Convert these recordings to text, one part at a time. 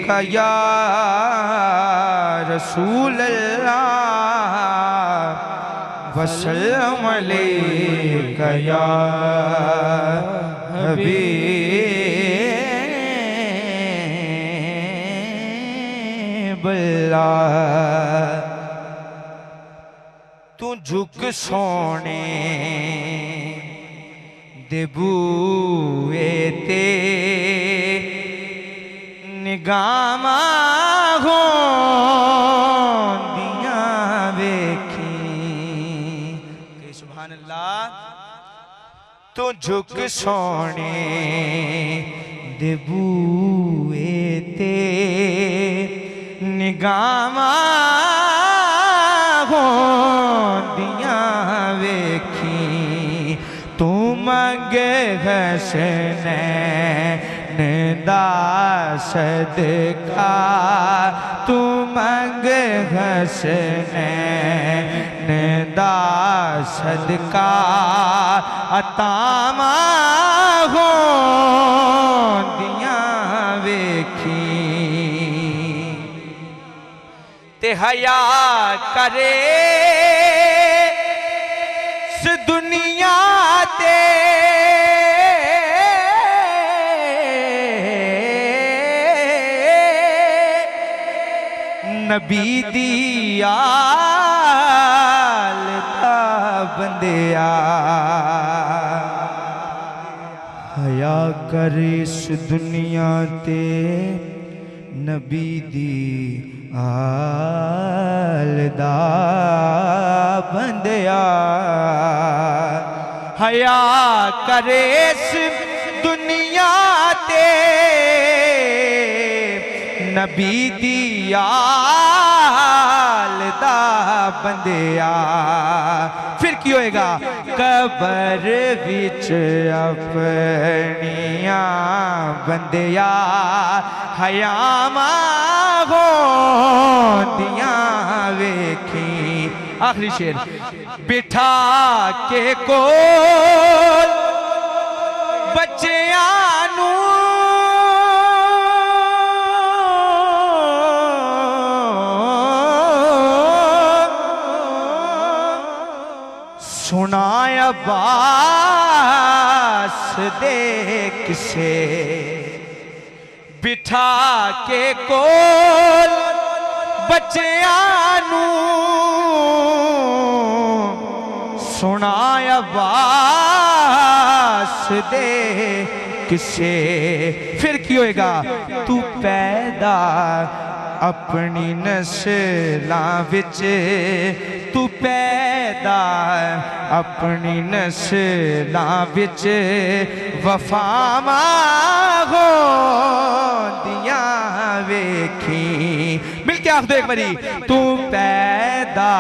का या रसूल अल्लाह वसल्लम अलैका या हबीब अल्लाह। तू झुक सोने दे बूए ते निगामा होंदियां वेखी। सुभान अल्लाह। तू झुक सोने दे बूए ते निगामा होंदियां वेखी। तू मंगे हसनैन दा सदका, तू मंगे हसनैन दा सदका अतामा होंदियां वेखी। ते हया करे इस दुनिया ते नबी दी आल दा बंदिया। हया कर इस दुनिया ते नबी दी आल दा बंदिया। हया करे इस दुनिया ते नबी दी आल दा बंदिया। फिर की होएगा? कबर विच अपनिया बंदिया हयामा होंदियां वेखी। आखिरी शेर। बिठा के कोल बच्चियां नू सुनाया अब्बास दे किसे। बिठा के कोल बच्चियां नू सुनाया अब्बास दे किसे। फिर की होएगा? तू पैदा अपनी नस्लां विच, तू पैदा अपनी नस्लां विच वफावां होंदियां वेखी। मिलके आख दो एक बारी। तू पैदा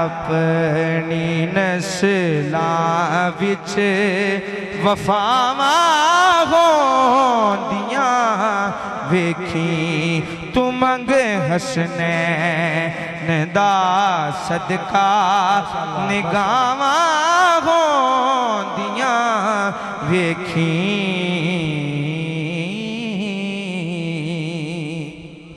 अपनी नस्लां विच वफावां होंदियां वेखी। तू मंग हसनैन दा सदका निगावां होंदियां वेखी।